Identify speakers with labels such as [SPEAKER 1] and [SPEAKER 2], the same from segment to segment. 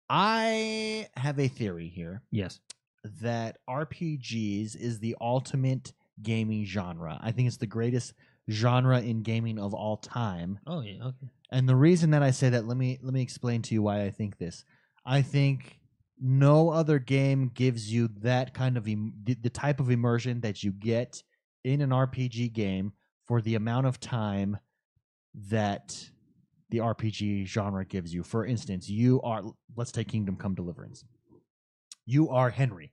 [SPEAKER 1] I have a theory here
[SPEAKER 2] Yes.
[SPEAKER 1] that RPGs is the ultimate gaming genre. I think it's the greatest genre in gaming of all time.
[SPEAKER 2] Oh yeah. Okay.
[SPEAKER 1] And the reason that I say that, let me explain to you why I think this. I think no other game gives you that kind of the type of immersion that you get in an RPG game for the amount of time that the RPG genre gives you. For instance, let's take Kingdom Come Deliverance. You are Henry.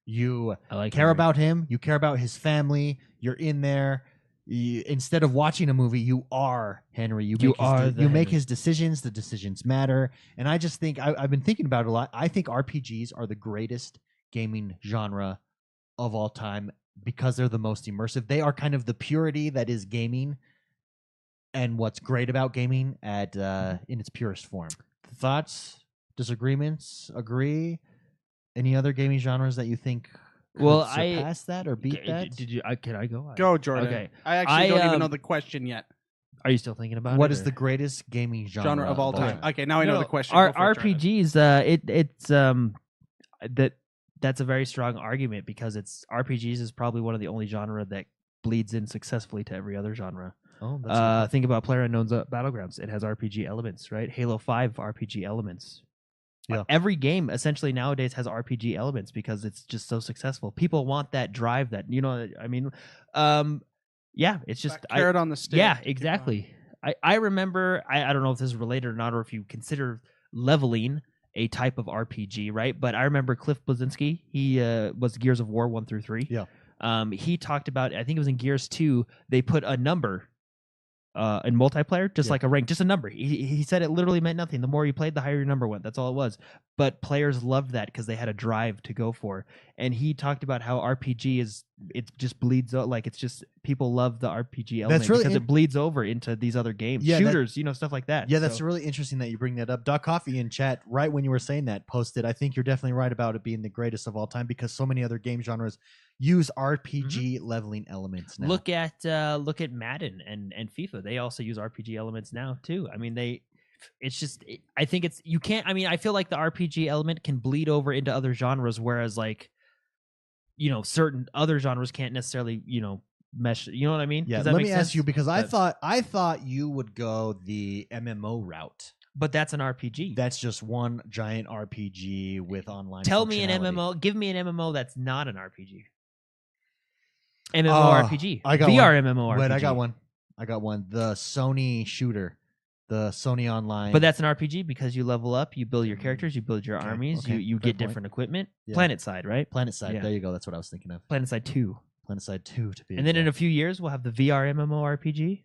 [SPEAKER 1] You care about him. You care about his family. You're in there. Instead of watching a movie, you are Henry. You make his decisions. The decisions matter. And I just think I've been thinking about it a lot. I think RPGs are the greatest gaming genre of all time because they're the most immersive. They are kind of the purity that is gaming, and what's great about gaming in its purest form. Thoughts, disagreements, agree? Any other gaming genres that you think could surpass that or beat that?
[SPEAKER 2] Did you? Can I go?
[SPEAKER 3] Go, Jordan.
[SPEAKER 2] Okay.
[SPEAKER 3] I actually don't even know the question yet.
[SPEAKER 2] Are you still thinking about
[SPEAKER 1] what is the greatest gaming genre
[SPEAKER 3] of all time? Okay, now I know the question.
[SPEAKER 2] RPGs. That's a very strong argument because RPGs is probably one of the only genre that bleeds in successfully to every other genre.
[SPEAKER 1] Oh, that's
[SPEAKER 2] think about PlayerUnknown's Battlegrounds. It has RPG elements, right? Halo 5 RPG elements.
[SPEAKER 1] Yeah.
[SPEAKER 2] Every game essentially nowadays has RPG elements because it's just so successful. People want that drive that, I mean, yeah, it's just
[SPEAKER 3] carrot on the stick.
[SPEAKER 2] Yeah, exactly. I remember, I don't know if this is related or not, or if you consider leveling a type of RPG, right? But I remember Cliff Bleszinski. He was Gears of War 1 through 3.
[SPEAKER 1] Yeah.
[SPEAKER 2] He talked about, I think it was in Gears 2, they put a number in multiplayer, just like a rank, just a number. He said it literally meant nothing. The more you played, the higher your number went. That's all it was. But players loved that because they had a drive to go for. And he talked about how RPG it just bleeds out. Like, it's just, people love the RPG element because it bleeds over into these other games. Yeah, shooters, stuff like that.
[SPEAKER 1] Yeah, that's really interesting that you bring that up. Doc Coffee in chat, right when you were saying that, posted, I think you're definitely right about it being the greatest of all time because so many other game genres use RPG leveling elements now.
[SPEAKER 2] Look at Madden and FIFA. They also use RPG elements now too. I mean, it's just, I think you can't, I mean, I feel like the RPG element can bleed over into other genres, whereas like, certain other genres can't necessarily, mesh. You know what I mean?
[SPEAKER 1] Yeah. Let me ask you, because I thought you would go the MMO route.
[SPEAKER 2] But that's an RPG.
[SPEAKER 1] That's just one giant RPG with online.
[SPEAKER 2] Tell me an MMO. Give me an MMO that's not an RPG. MMORPG.
[SPEAKER 1] I got
[SPEAKER 2] VR
[SPEAKER 1] one.
[SPEAKER 2] MMORPG.
[SPEAKER 1] Wait, I got one. The Sony shooter. The Sony Online.
[SPEAKER 2] But that's an RPG because you level up, you build your characters, you build your armies, you get different equipment. Yeah. PlanetSide, right?
[SPEAKER 1] PlanetSide. Yeah. There you go. That's what I was thinking of.
[SPEAKER 2] PlanetSide 2.
[SPEAKER 1] PlanetSide 2 to be.
[SPEAKER 2] And then in a few years, we'll have the VR MMORPG.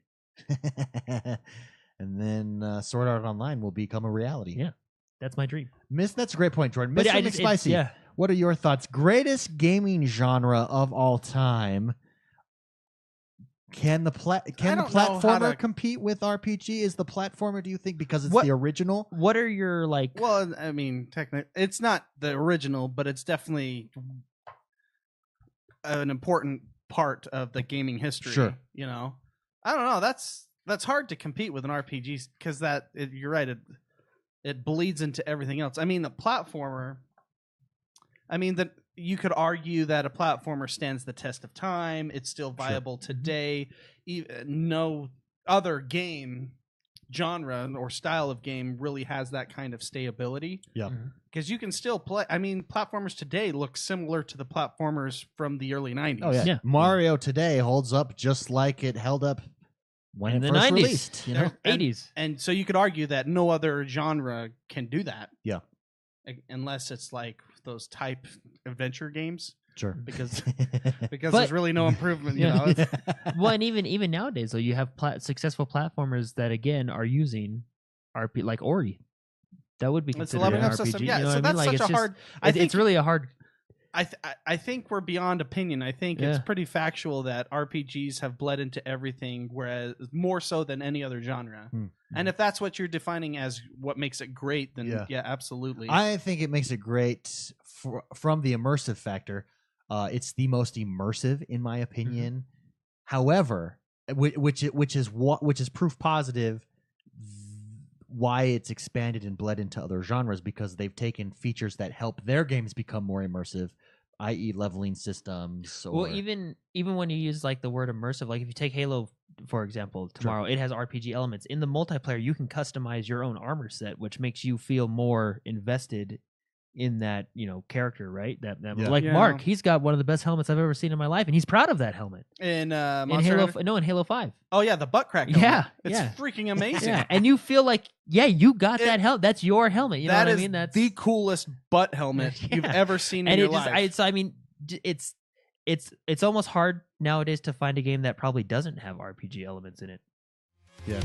[SPEAKER 1] And then Sword Art Online will become a reality.
[SPEAKER 2] Yeah. That's my dream.
[SPEAKER 1] That's a great point, Jordan. Mr. McSpicy. Yeah. What are your thoughts? Greatest gaming genre of all time. Can the platformer compete with RPG? Is the platformer, do you think, because it's the original?
[SPEAKER 2] What are your
[SPEAKER 3] Well, I mean, technically, it's not the original, but it's definitely an important part of the gaming history.
[SPEAKER 1] Sure.
[SPEAKER 3] I don't know. That's hard to compete with an RPG because you're right. It bleeds into everything else. I mean, the platformer. I mean that. You could argue that a platformer stands the test of time. It's still viable today. No other game genre or style of game really has that kind of stayability.
[SPEAKER 1] Yeah.
[SPEAKER 3] Because you can still play. I mean, platformers today look similar to the platformers from the early 90s.
[SPEAKER 1] Oh, yeah. Mario today holds up just like it held up when it first released.
[SPEAKER 2] 80s.
[SPEAKER 3] And so you could argue that no other genre can do that.
[SPEAKER 1] Yeah.
[SPEAKER 3] Unless it's like those type adventure games.
[SPEAKER 1] Sure.
[SPEAKER 3] Because there's really no improvement,
[SPEAKER 2] Well, and even nowadays, though, you have successful platformers that again are using RP like Ori. That would be considered an RPG.
[SPEAKER 3] System. Yeah,
[SPEAKER 2] so
[SPEAKER 3] that's such a hard.
[SPEAKER 2] It's really a hard.
[SPEAKER 3] I think we're beyond opinion. I think it's pretty factual that RPGs have bled into everything, whereas more so than any other genre. And if that's what you're defining as what makes it great, then yeah absolutely.
[SPEAKER 1] I think it makes it great from the immersive factor. It's the most immersive, in my opinion. However, which is proof positive. why it's expanded and bled into other genres, because they've taken features that help their games become more immersive, i.e. leveling systems. Or,
[SPEAKER 2] Well, even when you use like the word immersive, like if you take Halo for example, tomorrow it has RPG elements. In the multiplayer, you can customize your own armor set, which makes you feel more invested in that, you know, character, right? Like Mark, he's got one of the best helmets I've ever seen in my life, and he's proud of that helmet.
[SPEAKER 3] In
[SPEAKER 2] Halo 5.
[SPEAKER 3] Oh yeah, the butt crack helmet.
[SPEAKER 2] Yeah,
[SPEAKER 3] it's freaking amazing.
[SPEAKER 2] Yeah, and you feel like, you got that helmet. That's your helmet. You know what I mean? That's
[SPEAKER 3] the coolest butt helmet you've ever seen in your life.
[SPEAKER 2] It's almost hard nowadays to find a game that probably doesn't have RPG elements in it.
[SPEAKER 1] Yeah.